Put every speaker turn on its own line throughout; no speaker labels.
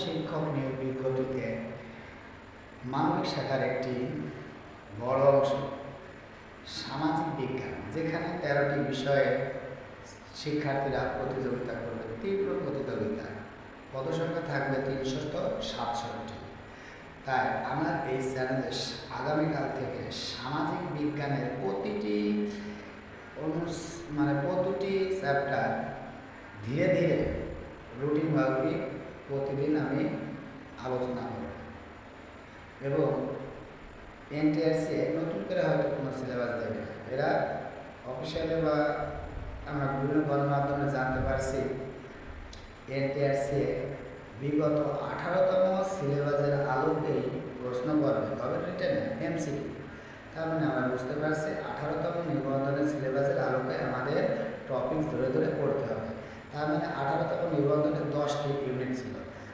শিক্ষক নিয়োগ বিজ্ঞপ্তিতে মানবিক শাখার একটি বড় অংশ সামাজিক বিজ্ঞান, যেখানে 13টি বিষয়ে শিক্ষার্থীরা প্রতিযোগিতা করবে, তীব্র প্রতিযোগিতা। পদসংখ্যা থাকবে 367। তাই আমার এই চ্যানেলে আগামীকাল থেকে সামাজিক বিজ্ঞানের প্রতিটি চ্যাপ্টার ধীরে ধীরে রুটিন মাফিক প্রতিদিন আমি আলোচনা করব এবং এনটিআরসি নতুন করে হয়তো কোনো সিলেবাস দেবে না। এরা অফিসিয়ালি বা আমরা বিভিন্ন গণমাধ্যমে জানতে পারছি এনটিআরসি বিগত 18তম সিলেবাসের আলোকেই প্রশ্ন করবে, তবে রিটেন এমসিকিউ। তার মানে আমরা বুঝতে পারছি 18তম নিবন্ধনের সিলেবাসের আলোকে আমাদের টপিক ধরে ধরে পড়তে হবে। তার মানে 18তম নিবন্ধনের 10টি ইউনিট ছিল।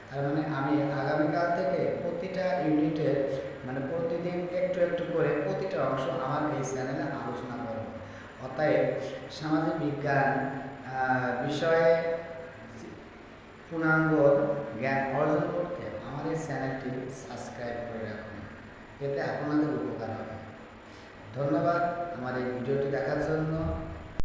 তার মানে আমি আগামীকাল থেকে প্রতিটা ইউনিটের প্রতিদিন একটু একটু করে প্রতিটা অংশ আমার এই চ্যানেলে আলোচনা করব। অতএব সামাজিক বিজ্ঞান বিষয়ে পূর্ণাঙ্গ জ্ঞান অর্জন করতে আমার এই চ্যানেলটি সাবস্ক্রাইব করে রাখুন, এতে আপনাদের উপকার হবে। ধন্যবাদ আমার এই ভিডিওটি দেখার জন্য।